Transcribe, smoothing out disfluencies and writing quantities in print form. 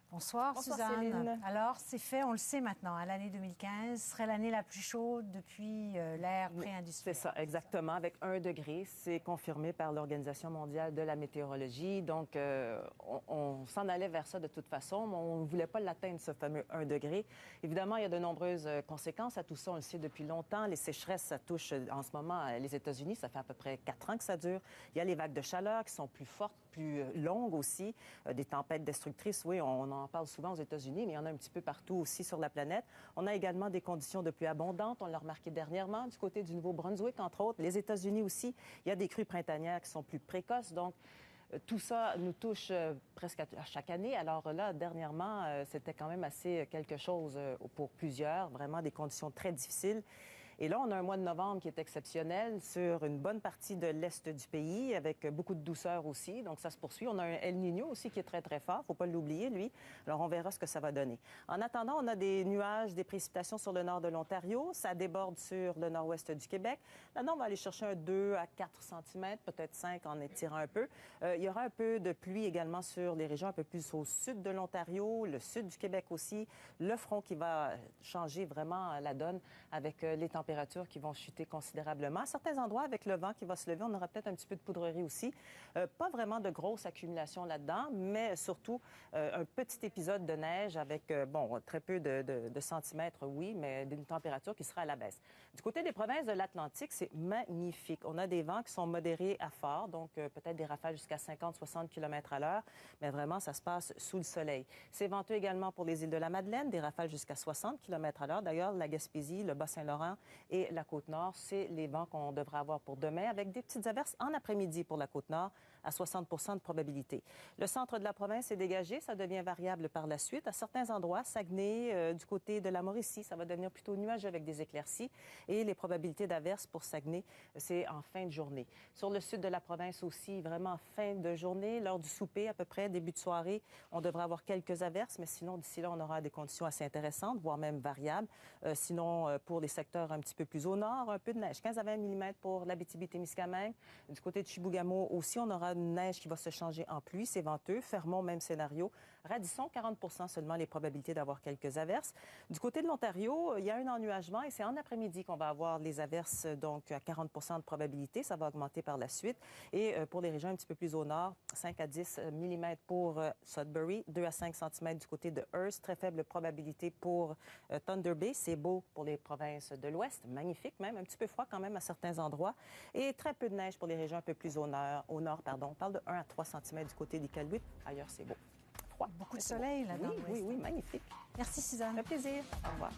Bonsoir, Bonsoir Suzanne. Céline. Alors, c'est fait, on le sait maintenant, hein, l'année 2015 serait l'année la plus chaude depuis l'ère pré-industrielle. C'est ça, exactement. Avec 1 degré, c'est confirmé par l'Organisation mondiale de la météorologie. Donc, on s'en allait vers ça de toute façon, mais on ne voulait pas l'atteindre, ce fameux 1 degré. Évidemment, il y a de nombreuses conséquences à tout ça. On le sait depuis longtemps. Les sécheresses, ça touche en ce moment les États-Unis. Ça fait à peu près 4 ans que ça dure. Il y a les vagues de chaleur qui sont plus fortes, plus longues aussi. Des tempêtes destructrices, oui, on en parle souvent aux États-Unis, mais il y en a un petit peu partout aussi sur la planète. On a également des conditions de pluie abondantes. On l'a remarqué dernièrement du côté du Nouveau-Brunswick, entre autres. Les États-Unis aussi, il y a des crues printanières qui sont plus précoces. Donc, tout ça nous touche presque à chaque année. Alors là, dernièrement, c'était quand même assez quelque chose pour plusieurs. Vraiment des conditions très difficiles. Et là, on a un mois de novembre qui est exceptionnel sur une bonne partie de l'est du pays, avec beaucoup de douceur aussi. Donc, ça se poursuit. On a un El Niño aussi qui est très, très fort. Faut pas l'oublier, lui. Alors, on verra ce que ça va donner. En attendant, on a des nuages, des précipitations sur le nord de l'Ontario. Ça déborde sur le nord-ouest du Québec. Là-dedans, on va aller chercher un 2 à 4 cm, peut-être 5 en étirant un peu. Il y aura un peu de pluie également sur les régions un peu plus au sud de l'Ontario, le sud du Québec aussi. Le front qui va changer vraiment la donne avec les températures qui vont chuter considérablement. À certains endroits, avec le vent qui va se lever, on aura peut-être un petit peu de poudrerie aussi. Pas vraiment de grosse accumulation là-dedans, mais surtout un petit épisode de neige avec, très peu de centimètres, oui, mais d'une température qui sera à la baisse. Du côté des provinces de l'Atlantique, c'est magnifique. On a des vents qui sont modérés à forts, donc peut-être des rafales jusqu'à 50-60 km à l'heure, mais vraiment, ça se passe sous le soleil. C'est venteux également pour les îles de la Madeleine, des rafales jusqu'à 60 km à l'heure. D'ailleurs, la Gaspésie, le Bas-Saint-Laurent et la Côte-Nord, c'est les vents qu'on devrait avoir pour demain, avec des petites averses en après-midi pour la Côte-Nord, à 60 de probabilité. Le centre de la province est dégagé, ça devient variable par la suite. À certains endroits, Saguenay, du côté de la Mauricie, ça va devenir plutôt nuageux avec des éclaircies. Et les probabilités d'averses pour Saguenay, c'est en fin de journée. Sur le sud de la province aussi, vraiment fin de journée, lors du souper à peu près, début de soirée, on devrait avoir quelques averses, mais sinon, d'ici là, on aura des conditions assez intéressantes, voire même variables. Sinon, pour les secteurs un petit peu plus au nord, un peu de neige, 15 à 20 mm pour l'Abitibi-Témiscamingue. Du côté de Chibougamau aussi, on aura une neige qui va se changer en pluie, c'est venteux. Fermont, même scénario. Radisson, 40 seulement les probabilités d'avoir quelques averses. Du côté de l'Ontario, il y a un ennuagement et c'est en après-midi qu'on va avoir les averses, donc à 40 de probabilité. Ça va augmenter par la suite. Et pour les régions un petit peu plus au nord, 5 à 10 mm pour Sudbury, 2 à 5 cm du côté de Hearst. Très faible probabilité pour Thunder Bay. C'est beau pour les provinces de l'Ouest. Magnifique même, un petit peu froid quand même à certains endroits. Et très peu de neige pour les régions un peu plus au nord. On parle de 1 à 3 cm du côté d'Iqaluit. Ailleurs, c'est beau. Froid. Beaucoup de soleil là-dedans. Oui, magnifique. Merci, Suzanne. Ça fait plaisir. Au revoir.